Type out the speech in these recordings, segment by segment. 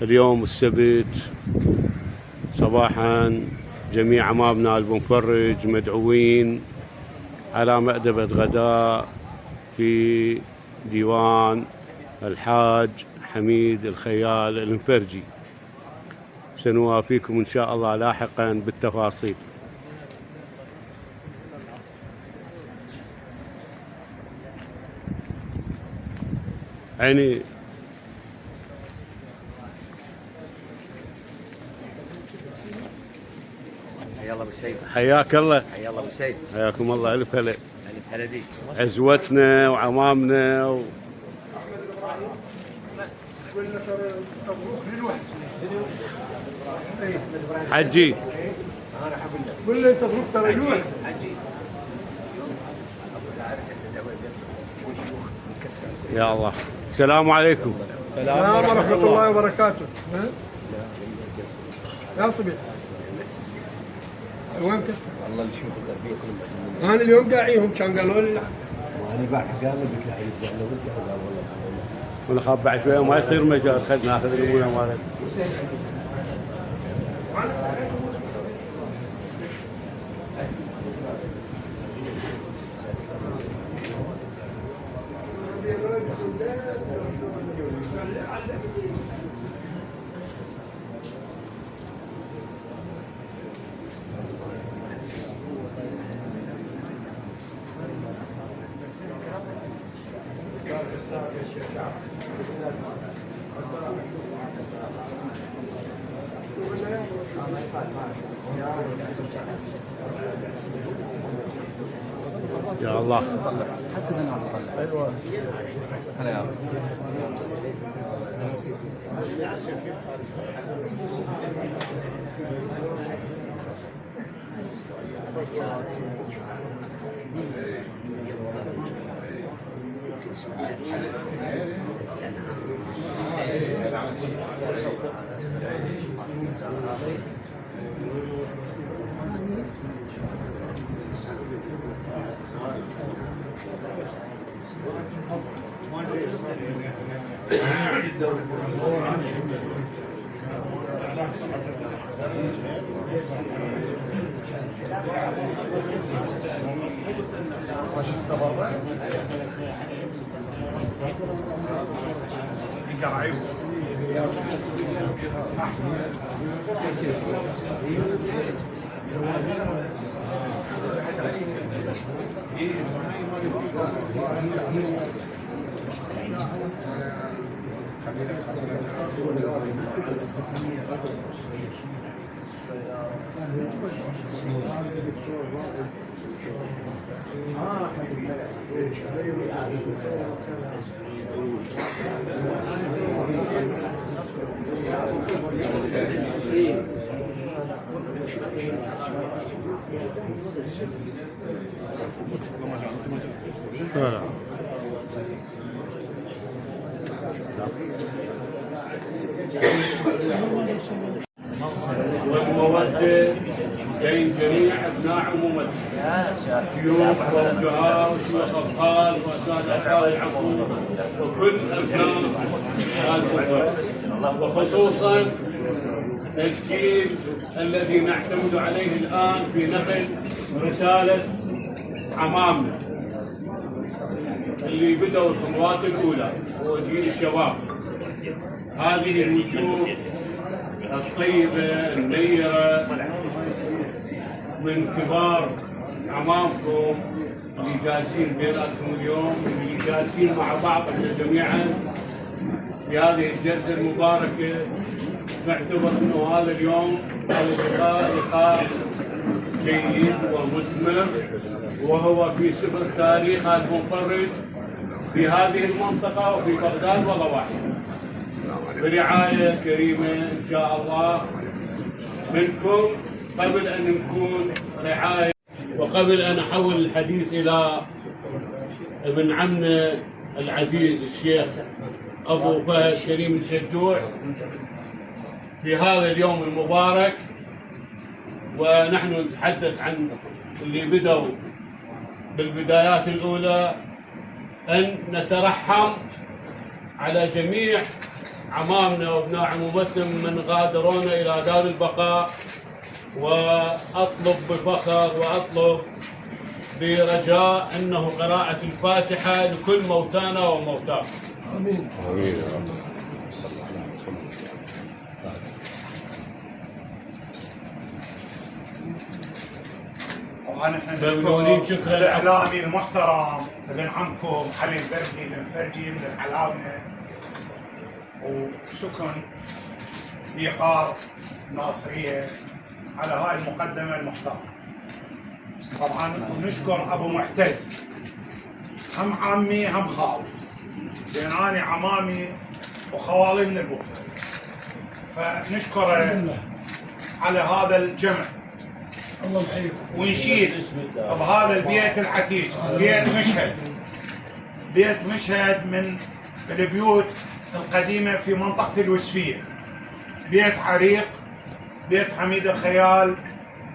اليوم السبت صباحا جميع عمامنا المفرج مدعوين على مأدبة غداء في ديوان الحاج حميد الخيال المفرجي. سنوافيكم إن شاء الله لاحقا بالتفاصيل. عيني حيا الله ابو سيد. حياك الله. حيا الله ابو سيد. حياكم الله. الف هلا. الف هلا ديك. عزوتنا وعمامنا حجي قول له انت مبروك ترى لوح. حجي يا الله. السلام عليكم. السلام ورحمة الله وبركاته. يا صبيح وين تشوف؟ والله اللي يشوف التربيه كلهم معزومين. انا اليوم داعيهم كان قالوا لي لا. وانا بعد قال لي قلت له حيرجع له قال والله ونخاف بعد شويه ما يصير مجال. خلنا ناخذ الامونه مالتنا. يا الله. ايوه هلا يا والمودة بين جميع أبناء عمومتنا، شيوخ ووجهاء وشيوخ أبطال وأساتذة أبطال العقول وكل أبناء الكفر، وخصوصا الجيل الذي نعتمد عليه الآن في نقل رسالة عمامنا اللي بدأوا الخطوات الأولى وجيل الشباب. هذه الوجوه الطيبة النيرة من كبار عمامكم اللي جالسين بيناتكم اليوم، اللي جالسين مع بعض احنا جميعا في هذه الجلسة المباركة. نعتبر انه هذا اليوم لقاء جيد ومثمر، وهو في سفر التاريخ المنفرج في هذه المنطقة وفي بغداد وضواحيها، برعاية كريمة إن شاء الله منكم. قبل أن نكون رعاية وقبل أن أحول الحديث إلى ابن عمنا العزيز الشيخ أبو فهد كريم الشجوع في هذا اليوم المبارك، ونحن نتحدث عن اللي بدأوا بالبدايات الأولى، أن نترحم على جميع عمامنا وابناء عمومتنا من غادرونا الى دار البقاء، واطلب بفخر واطلب برجاء انه قراءة الفاتحة لكل موتانا وموتاكم. امين. امين يا رب. صلى الله عليه وسلم. طبعا احنا ممنونين، نشكر شكراً. الاعلامي المحترم ابن عمكم علي البردي بن فرجي من العلاونة، وشكرا ايقاظ الناصرية على هاي المقدمة المحترمة. طبعا نشكر ابو معتز، هم عمي هم خالي، لان انا عمامي وخوالي من البوفر، فنشكره على هذا الجمع. الله يحييكم. ونشيد بهذا البيت العتيق، بيت مشهد، بيت مشهد من البيوت القديمة في منطقة الوسفية، بيت عريق، بيت حميد الخيال.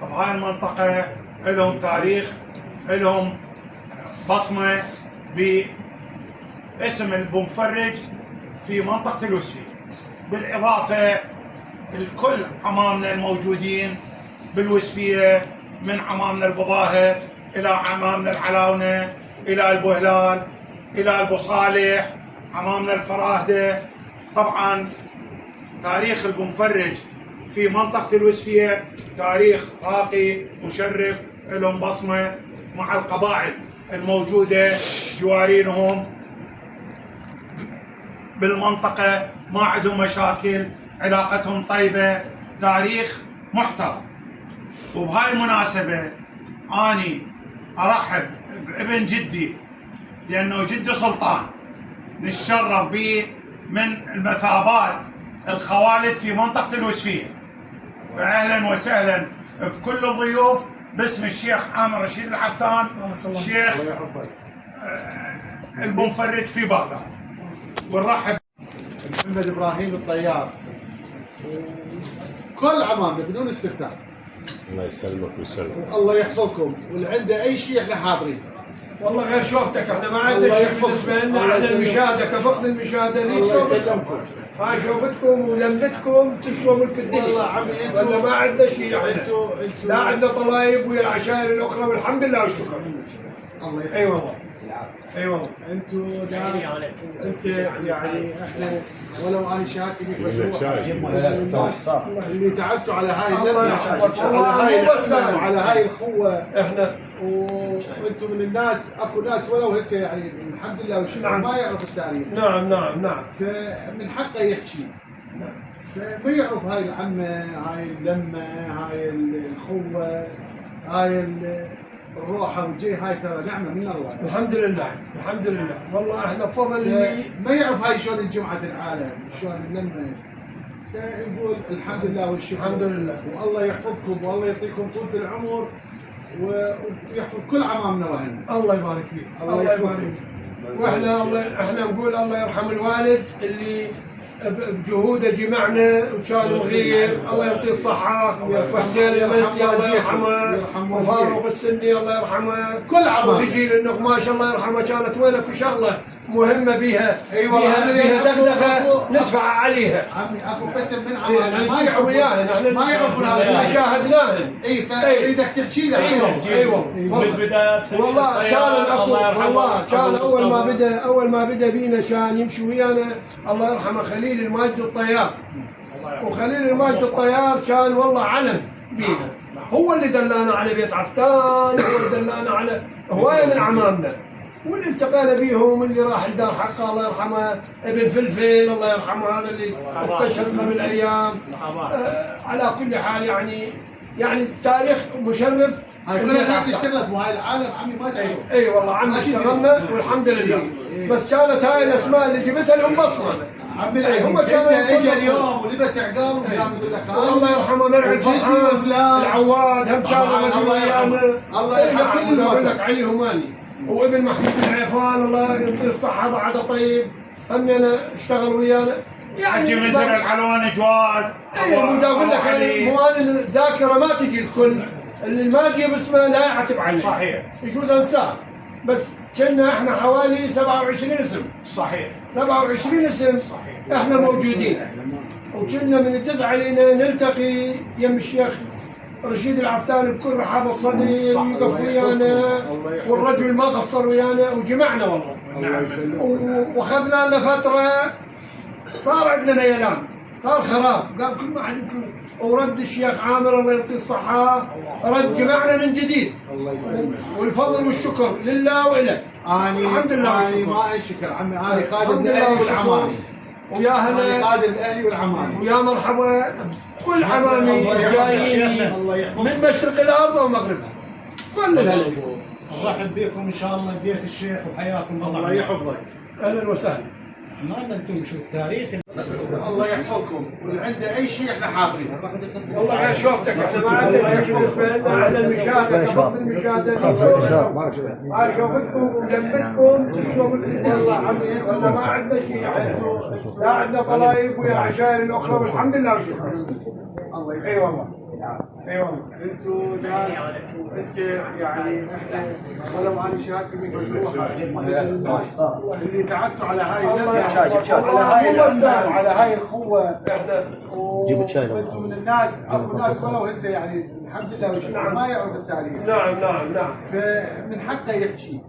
بهاي المنطقة لهم تاريخ، لهم بصمة باسم البومفرج في منطقة الوسفية، بالإضافة لكل عمامنا الموجودين بالوسفية، من عمامنا البظاهر إلى عمامنا العلاونة إلى البهلال إلى البو صالح، عمامنا الفراهدة. طبعا تاريخ البومفرج في منطقة الوسفية تاريخ راقي مشرف، لهم بصمة مع القبائل الموجودة جوارينهم بالمنطقة، ما عندهم مشاكل، علاقتهم طيبة، تاريخ محترم. وبهاي المناسبة أني أرحب بابن جدي، لأنه جدي سلطان نتشرف به من المثابات الخوالد في منطقة الوسفية. فأهلا وسهلا بكل الضيوف باسم الشيخ عامر رشيد العفتان، شيخ البومفرج في بغداد. ونرحب محمد ابراهيم الطيار كل عمامنا بدون استثناء. الله يسلمك ويسلمك. الله يحفظكم، واللي عنده اي شيء احنا حاضرين. والله غير شوفتك احنا ما عندنا شيء بالنسبه لنا على المشاهده، كفقد المشاهده ليك الله شوفتكم. يسلمكم. هاي شوفتكم ولمتكم تسوى ملك الدنيا. والله عمي ولا ما عندنا شيء احنا. انتوا لا عندنا طلايب ويا العشائر الاخرى والحمد لله والشكر. الله يحفظكم. اي والله. اي والله. انتوا ناس، انت يعني احنا ولو انا شهادتي بيك مشروع اللي تعبتوا على هاي الله اللمه، يحفظك. على هاي مو بس اللمة وعلى هاي الاخوه، احنا وانتم من الناس، اكو ناس ولو هسه يعني الحمد لله والشكر نعم. ما يعرف التاريخ، نعم نعم نعم. فمن حقه يحكي، فما يعرف هاي العمه، هاي اللمه، هاي الاخوه، هاي الروحه والجي، هاي ترى نعمه من الله. الحمد لله الحمد لله. والله احنا بفضل ما يعرف هاي شلون الجمعه العالم، شلون اللمه، يقول الحمد لله والشكر. الحمد لله. والله يحفظكم والله يعطيكم طول العمر ويحفظ كل عمامنا واهلنا. الله يبارك فيك. الله الله يحفظك. يبارك فيك. واحنا احنا نقول الله يرحم الوالد اللي بجهوده جمعنا وكان مغير، الله يعطيه الصحة، وحسين المنسي الله يرحمه، وفاروق السني الله يرحمه، كل عمام. وثجيل النقماش الله يرحمه، كانت وين اكو شغلة مهمة بيها، أيوة. بيها دغدغة ندفع عليها. عمي اكو قسم من إيه، عمامنا ما يعرفوا ويانا، نحن ما يعرفون هذا احنا الشيء. شاهدناهن. اي فاريدك تحكي لنا. ايوه بالبداية والله كان اكو، والله كان اول ما بدا بينا كان يمشي ويانا الله يرحمه خليل الماجد الطيار، وخليل الماجد الطيار كان والله علم بينا، هو اللي دلانا على بيت عفتان، هو اللي دلانا على هوايه من عمامنا، واللي التقينا بيهم اللي راح لدار حقه الله يرحمه ابن فلفل الله يرحمه، هذا اللي استشهد قبل ايام. على كل حال يعني تاريخ مشرف. هاي كل الناس اشتغلت وهاي العالم عمي ما تعرف. اي والله عم اشتغلنا والحمد لله، بس كانت هاي الاسماء اللي جبتها لهم بصمه. عمي هم هسه كانوا اجى اليوم ولبس عقال وقام يقول لك الله يرحمه مرعي فرحان العواد هم كانوا رجل ويانا. الله يرحم كل اقول لك الموتى. علي هماني وابن محمود العيفان الله يعطيه الصحه بعده طيب، هم انا اشتغل ويانا حجي مزرع العلوان جواد. اي بدي اقول لك مو انا الذاكره ما تجي الكل، اللي ما جيب اسمه لا يعتب عليه. صحيح. يجوز انساه، بس كنا احنا حوالي 27 اسم. صحيح 27 اسم احنا موجودين. وكنا من التسعة لنا نلتقي يم الشيخ رشيد العفتان بكل رحاب الصدر ويقف ويانا، والرجل ما قصر ويانا وجمعنا والله. واخذنا لنا فترة صار عندنا نيلان، صار خراب، قال كل ما حد يمكن، ورد الشيخ عامر الله يعطيه الصحة رد جمعنا من جديد. الله يسلمك. والفضل والشكر لله وإلك. الحمد لله اني ما اشكر عمي، انا خادم الحمد لله الاهلي والشكر. والعمامي. ويا انا هلا خادم الاهلي والعمامي. ويا مرحبا كل عمامي جايين الله يحفظك. من مشرق الارض ومغربها كل الهلا. نرحب بكم ان شاء الله ببيت الشيخ وحياكم الله يحفظك. اهلا وسهلا. ما انتم شو التاريخ. الله يحفظكم، واللي عنده اي شيء احنا حاضرين. والله غير شوفتك احنا ما عندنا شيء بالنسبه لنا على المشاهده، قبض المشاهده هاي شوفتكم ولمتكم تسوى والله عمي ولا ما عندنا شيء يعني، لا عندنا طلايب ويا عشائر الاخرى والحمد لله وشكرا. الله اي والله اي والله. انتم ناس انت يعني احنا ولو انا شهادتي مجروحه اللي تعبتوا على هاي على هاي الخوه جيبوا شاي انتم من الناس اكو ناس ولو هسه يعني الحمد لله والشكر ما يعرف التاريخ. نعم نعم نعم. فمن حقه يحكي،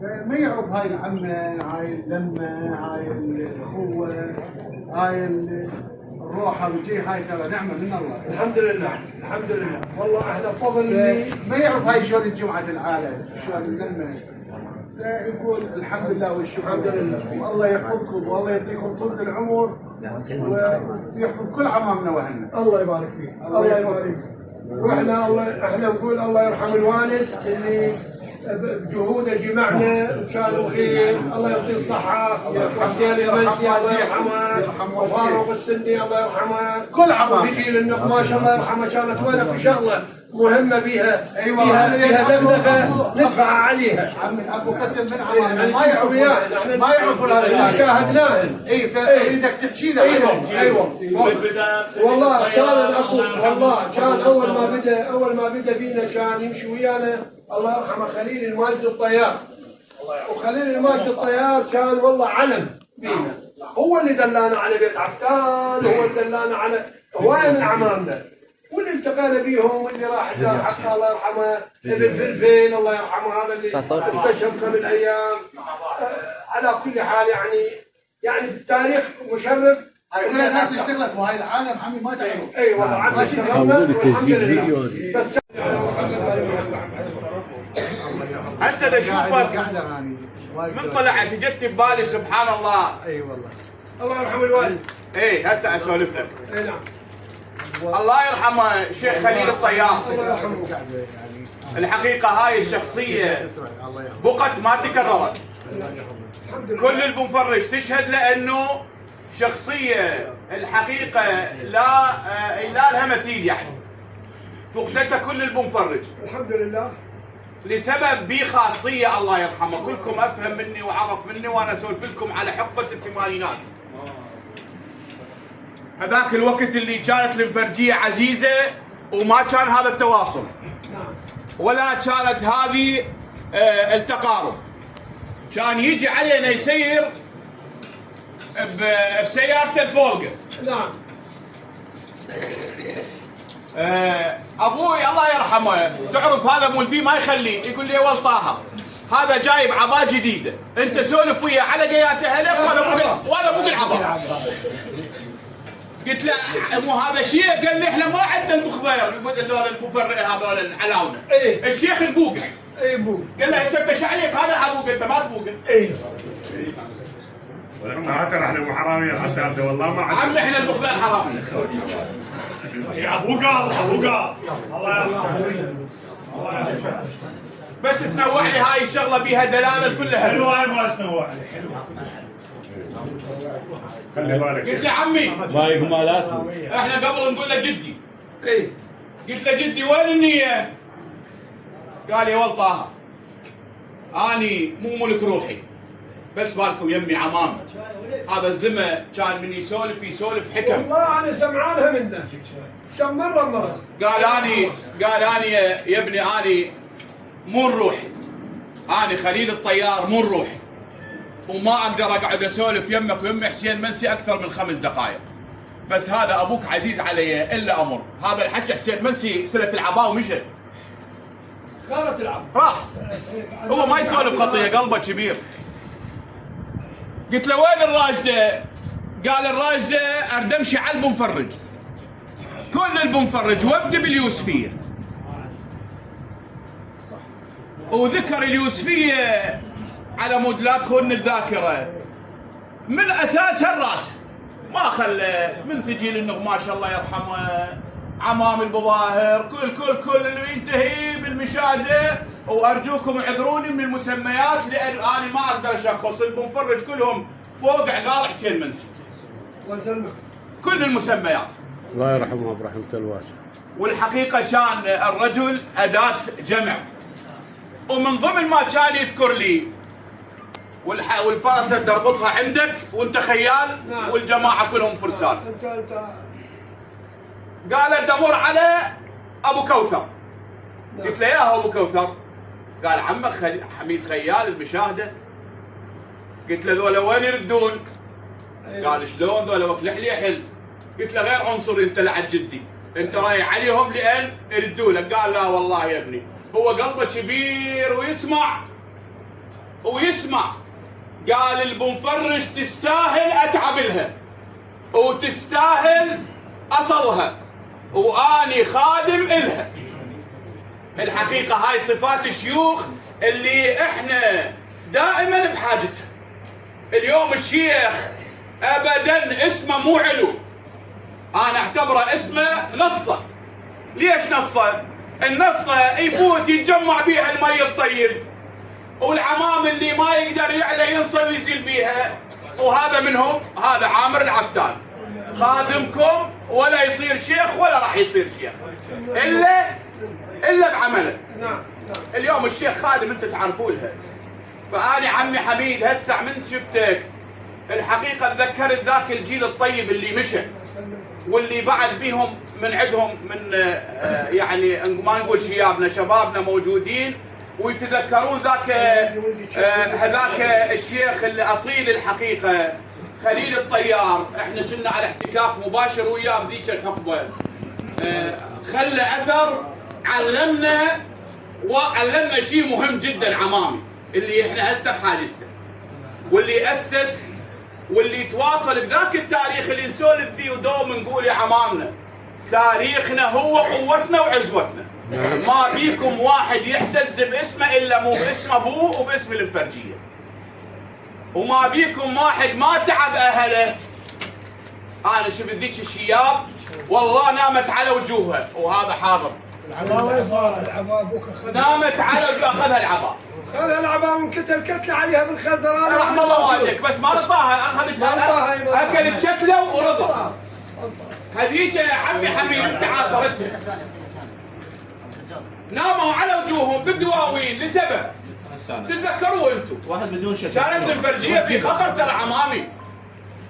فما يعرف هاي العمه، هاي اللمه، هاي الاخوه، هاي الروحه والجي، هاي ترى نعمه من الله. الحمد لله الحمد لله والله احنا بفضل اللي ما يعرف هاي شلون الجمعه العاله، شلون اللمه، يقول الحمد لله والشكر. الحمد لله. والله يحفظكم والله يعطيكم طول العمر ويحفظ كل عمامنا واهلنا. الله يبارك فيك الله يبارك فيك. واحنا احنا نقول الله يرحم الوالد اللي بجهوده جمعنا وكان خير، الله يعطيه الصحة، وحسين المنسي الله يرحمه، وفاروق السندي الله يرحمه، كل عمام. وفي جيل النقماش الله يرحمه، كانت وين في شغلة مهمة بيها أيوة. بيها دغدغة ندفع عليها. عمي اكو قسم من عمامنا ما يعرفوا يعرفون ما يعرفون هذا شاهدناهن. اي فاريدك تحكي له. ايوه والله كان اكو والله كان اول ما بدا فينا كان يمشي ويانا الله يرحمه خليل الماجد الطيار. وخليل الماجد الطيار كان والله علم فينا، هو اللي دلانا على بيت عفتان، هو اللي دلانا على هوايه من عمامنا، واللي التقينا بيهم، واللي راح دار حقه الله يرحمه ابن فلفل الله يرحمه، هذا اللي استشهد قبل ايام. على كل حال يعني التاريخ مشرف. هاي كل الناس اشتغلت وهاي العالم عمي ما تعرف. اي والله عم اشتغلنا والحمد لله. بس هسه اشوفك من طلعت جت ببالي سبحان الله. اي والله الله يرحم الوالد. ايه هسه اسولف لك. اي نعم. الله يرحمه الشيخ خليل الطيار. الله يرحمه. الحقيقه هاي الشخصيه بقت ما تكررت. كل المفرج تشهد لانه شخصيه الحقيقه لا لها مثيل يعني. فقدته كل المفرج. الحمد لله. لسبب بي خاصيه الله يرحمه، كلكم افهم مني وعرف مني وانا اسولف لكم على حقبه الثمانينات. هذاك الوقت اللي كانت الانفرجيه عزيزه وما كان هذا التواصل ولا كانت هذه التقارب. كان يجي علينا يسير بسيارته الفولقه. نعم. ابوي الله يرحمه تعرف هذا مول بي ما يخليه، يقول لي ول طه هذا جايب عباء جديده، انت سولف وياه على قيات اهلك وانا مو بالعباء. قلت له مو هذا شيء، قال لي احنا ما عندنا المخبر هذول المفرق هذول العلاونه. ايه الشيخ البوقع. ايه بو. قال له هسه انت ايش عليك هذا ابوك انت ما تبوقع. ايه هذا احنا مو حراميه الحسابه والله ما عندنا. عم احنا المخبر حرامي. يا ابو قال الله يرحمه. الله يرحمه. بس تنوع لي هاي الشغله بيها دلاله كلها حلوه هاي ما تنوع لي حلوه. خلي بالك. قلت له عمي باقي مالاتهم. احنا قبل نقول له جدي. ايه قلت له جدي وين النيه؟ قال لي ول طه اني مو ملك روحي بس بالكم يمي عمام. هذا زلمه كان من يسولف حكم. والله انا سمعانها منه كم مره. قال اني يا ابني اني مو روحي انا خليل الطيار مو روحي، وما اقدر اقعد اسولف يمك ويم حسين منسي اكثر من 5 دقائق. بس هذا ابوك عزيز علي الا امر. هذا الحكي حسين منسي سلة العباء ومشى. غلط العب راح. هو ما يسولف خطيه، قلبه كبير. قلت له وين الراشده؟ قال الراشده اريد امشي على المفرج. كل المفرج وابدي باليوسفيه. وذكر اليوسفيه على مود لا تخون الذاكره. من اساسها الراس. ما خلى من ثجيل النغماش الله يرحمه، عمام البظاهر، كل اللي ينتهي بالمشاهده. وارجوكم اعذروني من المسميات لان انا ما اقدر اشخص. المفرج كلهم فوق عقال حسين منسي. كل المسميات. الله يرحمه برحمة الواسعة. والحقيقه كان الرجل اداه جمع. ومن ضمن ما كان يذكر لي والفرسه تربطها عندك وانت خيال. نعم. والجماعه كلهم فرسان. انت قال دمر على ابو كوثر. نعم. قلت له يا ابو كوثر. قال عمك حميد خيال المشاهده. قلت له ذولا وين يردون؟ قال شلون ذولا وقت لحل. قلت له غير عنصري انت لعد جدي، انت رايح عليهم لان يردوا لك. قال لا والله يا ابني، هو قلبه كبير ويسمع. قال المفرج تستاهل اتعب لها وتستاهل اصلها واني خادم الها. الحقيقه هاي صفات الشيوخ اللي احنا دائما بحاجتها. اليوم الشيخ ابدا اسمه مو علو، انا اعتبره اسمه نصه. ليش نصه؟ النصه يفوت يتجمع بيها المي الطيب، والعمام اللي ما يقدر يعلى ينصى ويزيل بيها. وهذا منهم، هذا عامر العفتان خادمكم، ولا يصير شيخ ولا راح يصير شيخ الا بعمله. اليوم الشيخ خادم انت تعرفونها. فاني عمي حميد هسه من شفتك الحقيقه تذكرت ذاك الجيل الطيب اللي مشى، واللي بعد بيهم من عندهم من يعني ما نقول شيابنا، شبابنا موجودين ويتذكرون ذاك هذاك الشيخ الاصيل الحقيقه خليل الطيار. احنا كنا على احتكاك مباشر وياه بذيك الحقبه. خلى اثر، علمنا شيء مهم جدا عمامي اللي احنا هسه بحاجته، واللي اسس واللي تواصل بذاك التاريخ اللي نسولف فيه ودوم نقول يا عمامنا تاريخنا هو قوتنا وعزوتنا. ما بيكم واحد يحتز باسمه الا مو باسم ابوه وباسم المفرجيه. وما بيكم واحد ما تعب اهله. انا شفت ذيك الشياب والله نامت على وجوهها، وهذا حاضر. العباء ابوك نامت على وجوهها، اخذها العباء. خذها العباء وانكتل كتله عليها بالخزران. رحم الله والديك، بس ما رضاها، اخذت اكلت شتله ورضا. هذيك يا عمي حميد انت عاصرتها. ناموا على وجوههم بالدواوين لسبب تتذكروه انتم. واحد بدون شك كانت الفرجيه في خطر ترى عمامي.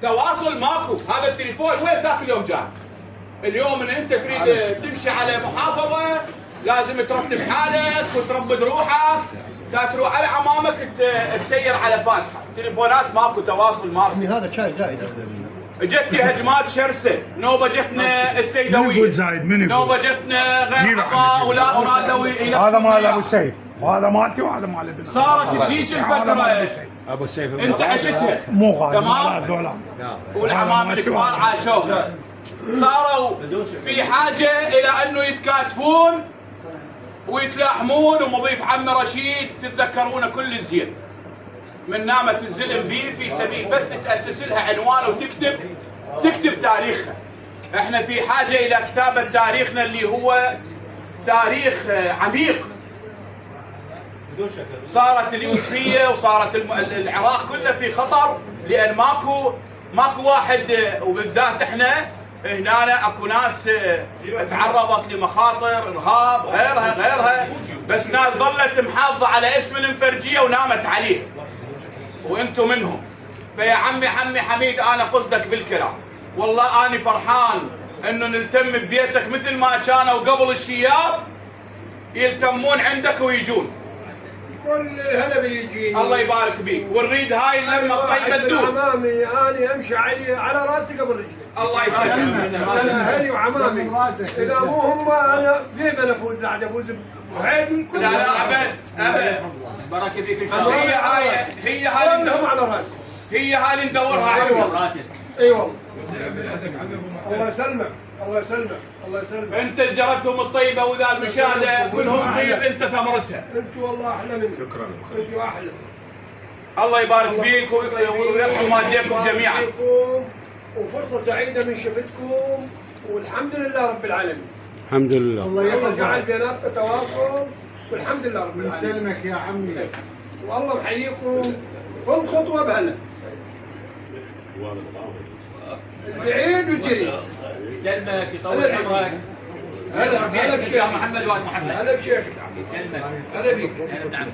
تواصل ماكو. هذا التليفون وين ذاك اليوم جاء؟ اليوم ان انت تريد تمشي على محافظه لازم ترتب حالك وتربد روحك. تروح على عمامك تسير على فاتحه. تليفونات ماكو، تواصل ماكو. هذا شاي زايد. جتني هجمات شرسه، نوبه جتنا السيدويه، نوبه جتنا غير عطاء ولا ارادوا الى هذا مال ابو سيف وهذا مالتي وهذا مال ابن. صارت بذيك الفتره ابو سيف انت عشتها مو غالي تمام. هذول والعمام الكبار عاشوها. صاروا في حاجه الى انه يتكاتفون ويتلاحمون. ومضيف عم رشيد تتذكرونه كل الزين من نامت الزلم بيه في سبيل بس تأسس لها عنوان وتكتب تاريخها. احنا في حاجة الى كتابة تاريخنا اللي هو تاريخ عميق. صارت اليوسفية وصارت العراق كله في خطر لان ماكو واحد. وبالذات احنا هنا اكو ناس تعرضت لمخاطر ارهاب غيرها بس ناس ظلت محافظة على اسم المفرجية ونامت عليه، وانتم منهم. فيا عمي حميد انا قصدك بالكلام. والله اني فرحان انه نلتم ببيتك مثل ما كانوا قبل الشياب يلتمون عندك ويجون. كل الهلا بيجيني. الله يبارك بيك، ونريد هاي اللمه الطيبه تدوم. عمامي انا امشي على راسي قبل رجلي. الله يسلمك. انا اهلي وعمامي اذا مو هم انا في بنفوز لا افوز وعادي. لا لا ابد ابد. بركه فيك ان شاء الله. هي هاي كلهم على راسي. هي هاي اللي ندورها عليهم. راشد. اي والله. الله يسلمك الله يسلمك الله يسلمك. انت اللي جرتهم الطيبه وذا المشاده كلهم طيب انت ثمرتها. انتوا والله احلى مني. شكرا. انتوا احلى. الله يبارك فيك ويرحم والديكم جميعا. وفرصه سعيده من شفتكم والحمد لله رب العالمين. الحمد لله. الله جعل بيناتنا تواصل والحمد لله رب العالمين. يسلمك يا عمي. والله محييكم كل خطوه بهلا. البعيد والجريد. يسلمك يطول عمرك. هلا بشيخ محمد واد محمد. هلا بشيخ. يسلمك. هلا بيك. يا ابن عمي.